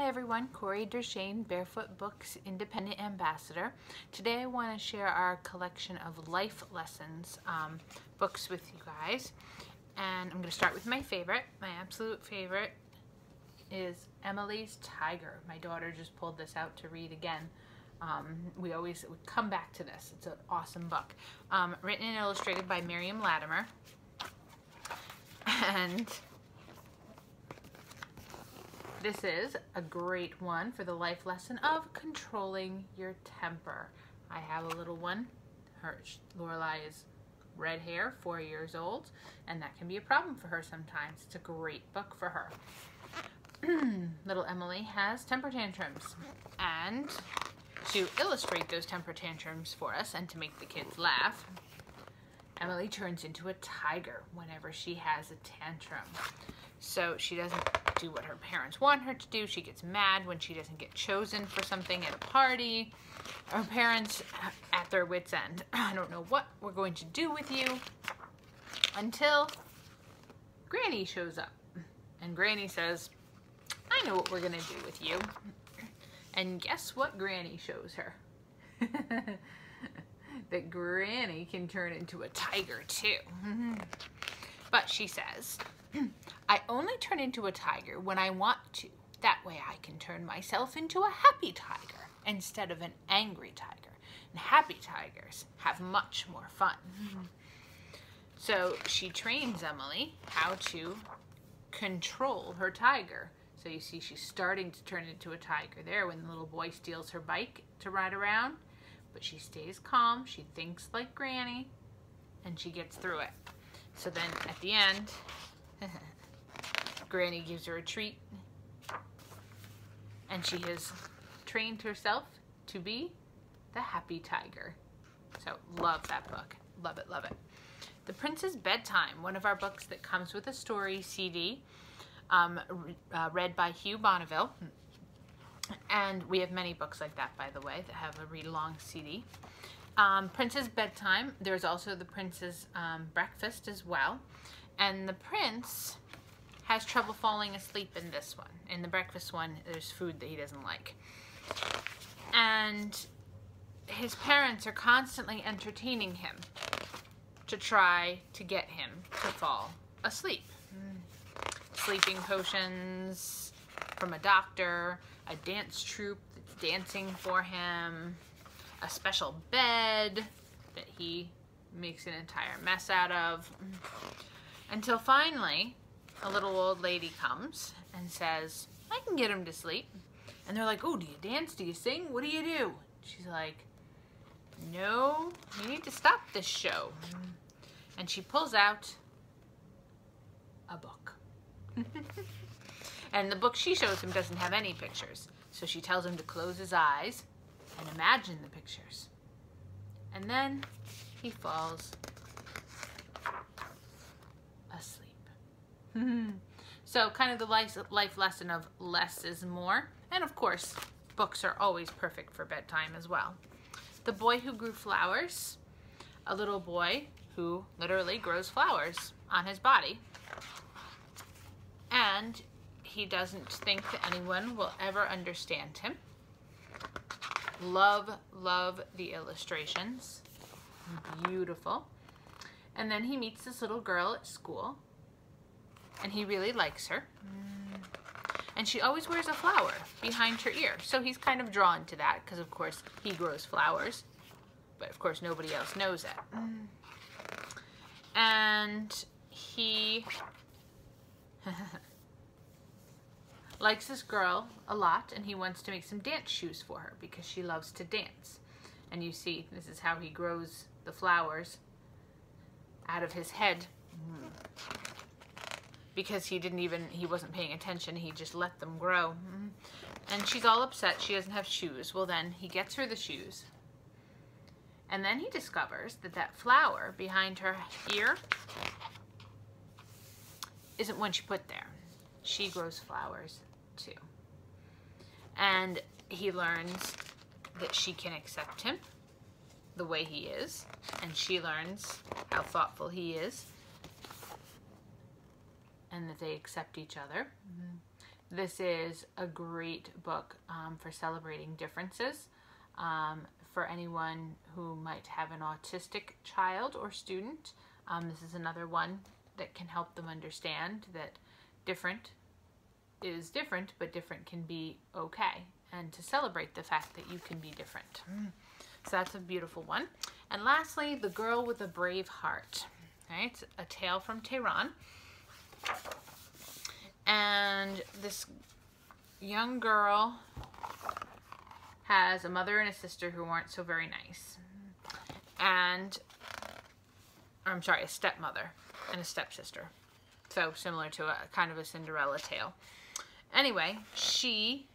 Hi everyone, Corey Dershane, Barefoot Books Independent Ambassador. Today I want to share our collection of life lessons books with you guys. And I'm going to start with my favorite. My absolute favorite is Emily's Tiger. My daughter just pulled this out to read again. We always would come back to this. It's an awesome book. Written and illustrated by Miriam Latimer. And this is a great one for the life lesson of controlling your temper. I have a little one. Lorelei is red hair, 4 years old, and that can be a problem for her sometimes. It's a great book for her. Little Emily has temper tantrums, and to illustrate those temper tantrums for us and to make the kids laugh, Emily turns into a tiger whenever she has a tantrum. So she doesn't do what her parents want her to do. She gets mad when she doesn't get chosen for something at a party. Her parents at their wits' end. I don't know what we're going to do with you until Granny shows up. And Granny says, I know what we're going to do with you. And guess what Granny shows her? That Granny can turn into a tiger too. But she says, I only turn into a tiger when I want to. That way I can turn myself into a happy tiger instead of an angry tiger. And happy tigers have much more fun. So she trains Emily how to control her tiger. So you see she's starting to turn into a tiger there when the little boy steals her bike to ride around. But she stays calm, she thinks like Granny, and she gets through it. So then at the end, Granny gives her a treat, and she has trained herself to be the happy tiger. So love that book. Love it, love it. The Prince's Bedtime, one of our books that comes with a story CD, read by Hugh Bonneville. And we have many books like that, by the way, that have a read-along CD. Prince's Bedtime. There's also the Prince's Breakfast as well. And the Prince has trouble falling asleep in this one. In the breakfast one, there's food that he doesn't like. And his parents are constantly entertaining him to try to get him to fall asleep. Sleeping potions from a doctor, a dance troupe that's dancing for him, a special bed that he makes an entire mess out of, until finally a little old lady comes and says, I can get him to sleep. And they're like, oh, do you dance? Do you sing? What do you do? She's like, no, you need to stop this show. And she pulls out a book. And the book she shows him doesn't have any pictures. So she tells him to close his eyes and imagine the pictures. And then he falls asleep. So kind of the life lesson of less is more. And of course, books are always perfect for bedtime as well. The Boy Who Grew Flowers. A little boy who literally grows flowers on his body. And he doesn't think that anyone will ever understand him. Love, love the illustrations. Beautiful. And then he meets this little girl at school, and he really likes her. And she always wears a flower behind her ear. So he's kind of drawn to that because, of course, he grows flowers. But, of course, nobody else knows it. And he likes this girl a lot, and he wants to make some dance shoes for her because she loves to dance. And you see, this is how he grows the flowers out of his head. Because he wasn't paying attention, he just let them grow. And she's all upset she doesn't have shoes. Well, then he gets her the shoes. And then he discovers that that flower behind her ear isn't one she put there. She grows flowers too. And he learns that she can accept him the way he is, and she learns how thoughtful he is, and that they accept each other. this is a great book for celebrating differences. For anyone who might have an autistic child or student, this is another one that can help them understand that different is different, but different can be okay, and to celebrate the fact that you can be different. So that's a beautiful one. And lastly, The Girl with a Brave Heart. Okay, it's a tale from Tehran. And this young girl has a mother and a sister who aren't so very nice. And, I'm sorry, a stepmother and a stepsister. So similar to a kind of a Cinderella tale. Anyway, she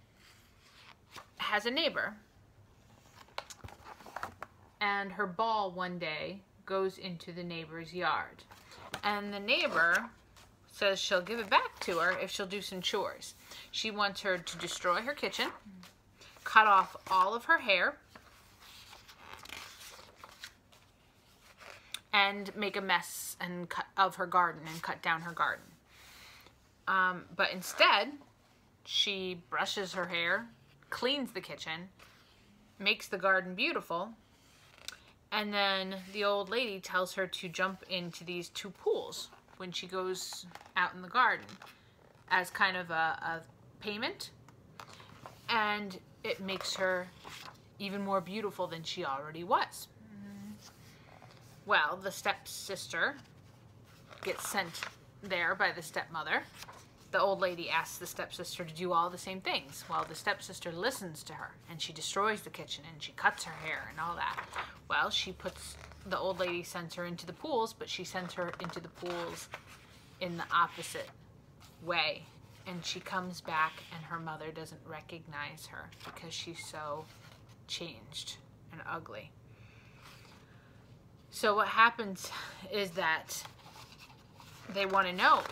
has a neighbor. And her ball one day goes into the neighbor's yard. And the neighbor says she'll give it back to her if she'll do some chores. She wants her to destroy her kitchen, cut off all of her hair, and make a mess of her garden and cut down her garden. But instead, she brushes her hair, cleans the kitchen, makes the garden beautiful, and then the old lady tells her to jump into these 2 pools when she goes out in the garden as kind of a payment. And it makes her even more beautiful than she already was. Well, the stepsister gets sent there by the stepmother. The old lady asks the stepsister to do all the same things. Well, the stepsister listens to her, and she destroys the kitchen, and she cuts her hair and all that. Well, the old lady sends her into the pools, but she sends her into the pools in the opposite way. And she comes back, and her mother doesn't recognize her because she's so changed and ugly. So what happens is that they want to know,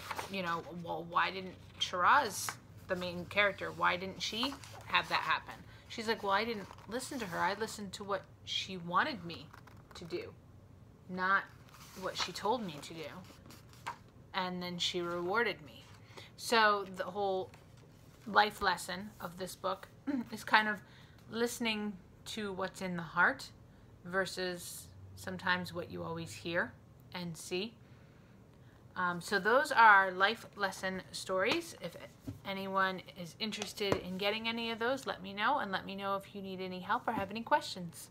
well, why didn't Shiraz, the main character, why didn't she have that happen? She's like, well, I didn't listen to her. I listened to what she wanted me to do, not what she told me to do. And then she rewarded me. So the whole life lesson of this book is kind of listening to what's in the heart versus sometimes what you always hear and see. So those are life lesson stories. If anyone is interested in getting any of those, let me know, and let me know if you need any help or have any questions.